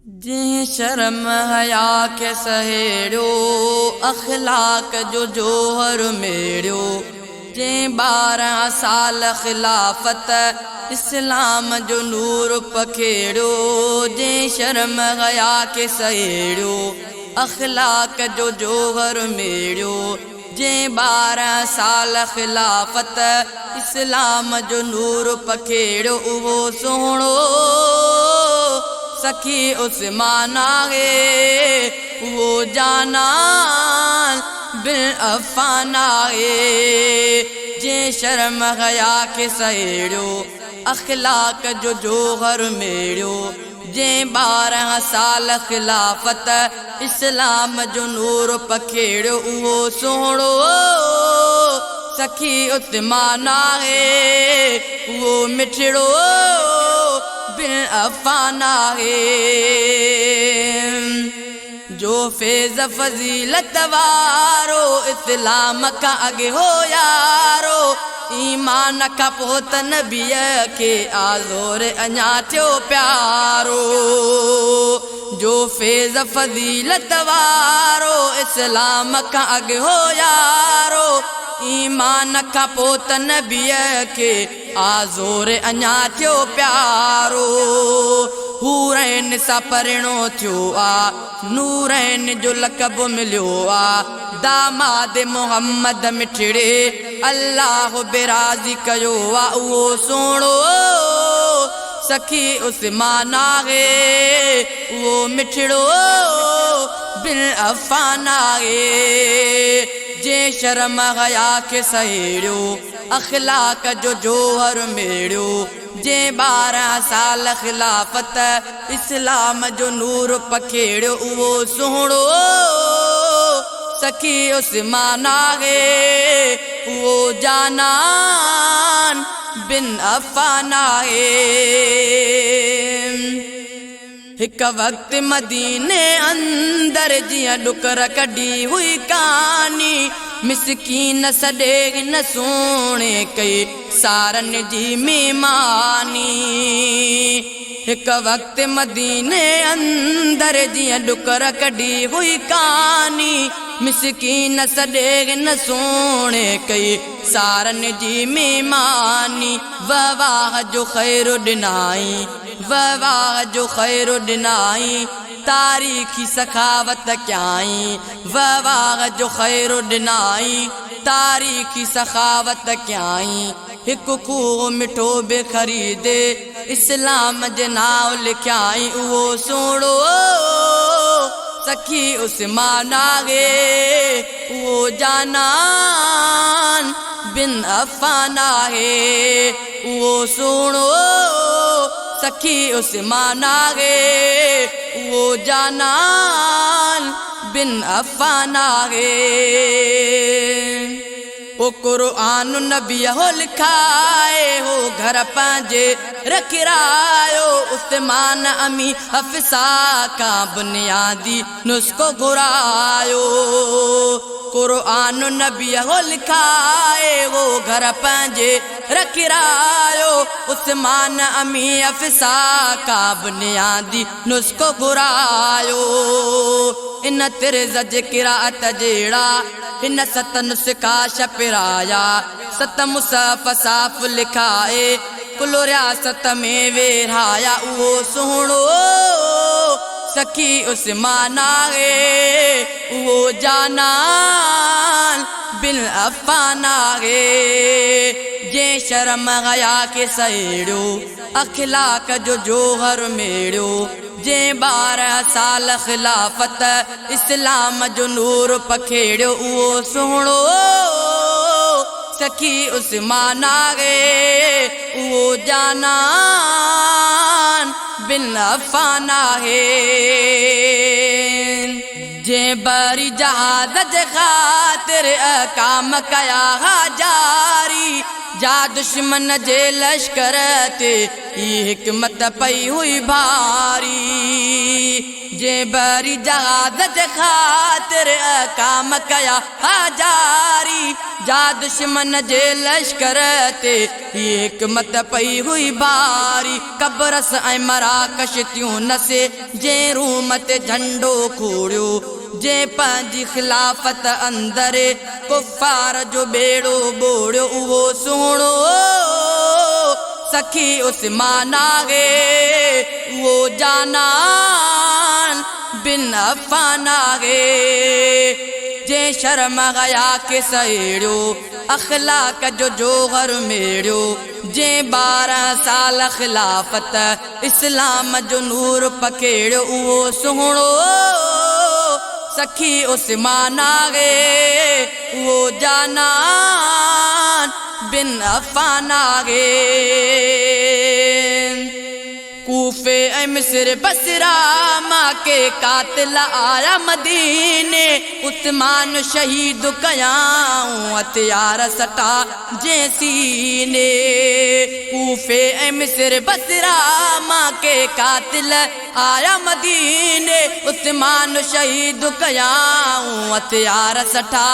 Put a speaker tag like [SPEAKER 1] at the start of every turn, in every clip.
[SPEAKER 1] जंहिं शर्म हया खे सहेड़ियो अखलाक जो जोहर मेड़ियो। जंहिं 12 साल खिलाफत इस्लाम जो नूर पखेड़ियो। जंहिं शर्म हया खे सहेड़ियो अखलाक जो जोहर मेड़ियो। जंहिं 12 साल खिलाफत इस्लाम जो नूर पखेड़ियो उहो सोहणो सखी उस्मान आहे वो जानान बिन अफ़ान आहे। जंहिं शर्म हया खे सहेड़ियो अखलाक जो जोहर मेड़ियो। जंहिं 12 साल खिलाफत इस्लाम जो नूर पखेड़ियो उहो सोहणो सखी उस्मान आहे वो मिठड़ो बिन अफ़ान आहे। जो फैज़ फज़ीलत वारो इस्लाम का अॻे हो यारो। ईमान का पोत नबीअ के आज़ोर अञा थियो प्यारो। जो फैज़ फज़ीलत वारो इस्लाम का अॻे हो यारो। ईमान का पोत नबीअ के आज़ोर अञा थियो प्यारो। हूरैन सां परिणो थियो आ नूरैन जो लक़ब मिलियो आ। दामाद मोहम्मद मिठड़े अल्लाह बेराज़ी कयो आ उहो सोहणो सखी उस्मान आहे उहो मिठड़ो बिन अफ़ान आहे। जंहिं शर्म हया खे सहेड़ियो अखलाक जो जोहर मेड़ियो। जंहिं 12 साल खिलाफत इस्लाम जो नूर पखेड़ियो उहो सोहणो सखी उस्मान आहे उहो जानान बिन अफ़ान आहे। हिक वक्त मदीने अंदर जियां डुकर कढी हुई कहानी। मिसकीन सॾे न सोणे कई सारन जी मेहमानी। हिक वक्त मदीने अंदर जियां डुकर कढी हुई कहानी। मिसकीन सॾे न सोणे कई सारन जी मेहमानी। ववाह जो ख़ैर ॾिनाई ववाह जो ख़ैर ॾिनाई तारीख़ी सखावत कयाई। ववाह जो ख़ैर ॾिनाई तारीख़ी सखावत कयाई। हिकु खूह मिठो बि ख़रीदे इस्लाम जे नाव लिखियाई उहो सोहणो सखी उस्मान आहे उहो जानान बिन अफ़ान आहे। उहो सोहणो सखी उस्मान आहे वो जानान बिन अफ़ान आहे। ओ क़ुरान नबी हो लिखाए हो घर पंहिंजे रखिरायो। उस्मान अमी हफ़्सा का बुनियादी नुस्ख़ो घुरायो। क़ुरान नबी हो लिखाए वो घर पंहिंजे रखिरायो। उस्मान अमी हफ़्सा का बुनियादी नुस्ख़ो घुरायो। इन तिर्ज़ जे क़िराअत जहिड़ा हिन 7 नुस्ख़ा छपिराया। 7 मुसहफ़ साफ़ लिखाए कुल रियासत में वेराया उहो सोहणो सखी उस्मान आहे उहो जानान बिन अफ़ान आहे। जंहिं शर्म हया खे सहेड़ियो अखलाक जो जोहर मेड़ियो। जंहिं 12 साल खिलाफत इस्लाम जो नूर पखेड़ियो उहो सोहणो सखी उस्मान आहे उहो जानान बिन अफ़ान आहे। जंहिं बरी जहाज़ जे ख़ातिर अहकाम कया जारी। जा दुश्मन जे लश्कर ते ही हिकमत पई हुई भारी। जे बरी जहाज़त ख़ातिर काम कया हाजारी जा दुश्मन जे लश्कर ते हिकमत पई हुई भारी कब्रस ऐं मरा कश्तियूं नसे जे रूम ते झंडो खोड़ियो जे पंहिंजी खिलाफ़त अंदर कुफ़ार जो बेड़ो बोड़ियो उहो सुहिणो सखी उस्मान आहे वो जानान बिन अफ़ान आहे जे शर्म हया के सहेड़ियो अखलाक जो जोहर मेड़ियो जे 12 साल खिलाफत इस्लाम जो नूर पखेड़ियो उहो सुहिणो सखी उस्मान आहे वो जानान बिन अफ़ान आहे कूफे ऐं मिस्र बसरा मां के कातिल आया मदीने उस्मान शहीद कयाऊं हथियार सटा जे सीने कूफे ऐं मिस्र बसरा मां के कातिल आया मदीने उस्मान शहीद कयाऊं हथियार सटा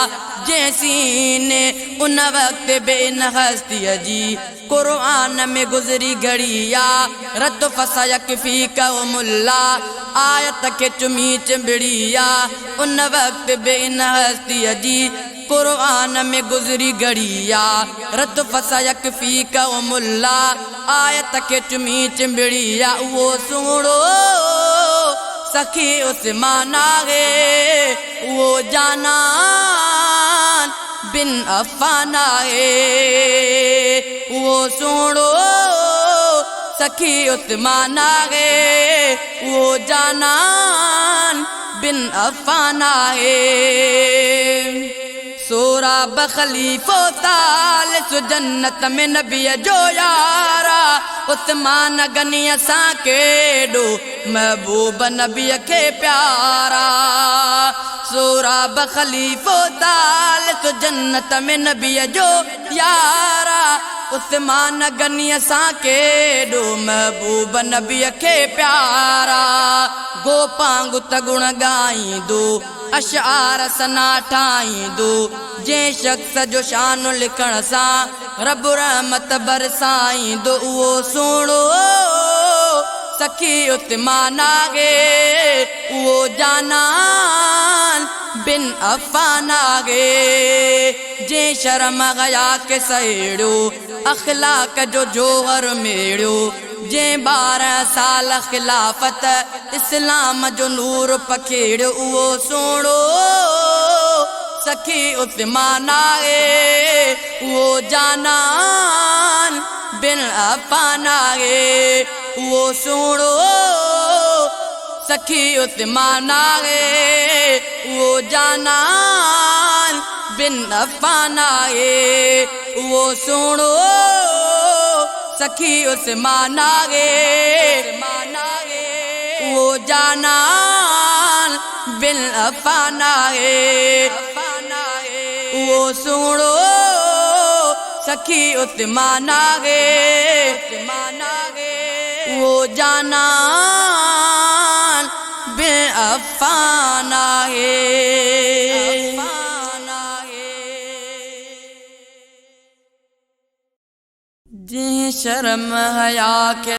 [SPEAKER 1] जे सीने उन वक्त बेन हस्तीअ जी कुरान में गुज़री घड़िया रत फसायक फी कहो मुल्ला आयत के चुमी चिंबड़िया उन वक्त बेन हस्तीअ जी कुरान में गुज़री घड़िया रत फसायक फी कहो मुल्ला आयत के चुमी चिंबड़िया उहो सुहिणो सखी उस्मान आहे उहो जानान बिन अफ़ान आहे वो सुहिणो सखी उस्मान आहे वो जानान बिन अफ़ान आहे सोराब खलीफो तालिस जन्नत में नबीअ जो यारा उस्मान गनी असां केॾो महबूब नबीअ खे प्यारा सोराब खलीफो तालिस जन्नत में नबीअ जो यारा उस्मान गनी असां केॾो महबूब नबीअ खे प्यारा गोपांगु त गुण ॻाईंदो अशआर सना ठाहींदो जे शख़्स जो शान लिखण सां रब रहमत बरसाईंदो उहो सुहिणो सखी उस्मान आहे उहो जानान बिन अफ़ान आहे जे शर्म हया के सहेड़ियो अखलाक जो जोहर मेड़ियो जे 12 साल खिलाफत इस्लाम जो नूर पखेड़ियो उहो सुहिणो सखी उस्मान आहे उहो जानान बिन अफ़ान आहे उहो सुहिणो सखी उस्मान आहे उहो जानान बिन अफ़ान आहे उहो सुहिणो सखी उस्मान आहे वो जानान बिन अफ़ान आहे वो सुहिणो सखी उस्मान आहे वो जानान बिन अफ़ान आहे जे शर्म हया के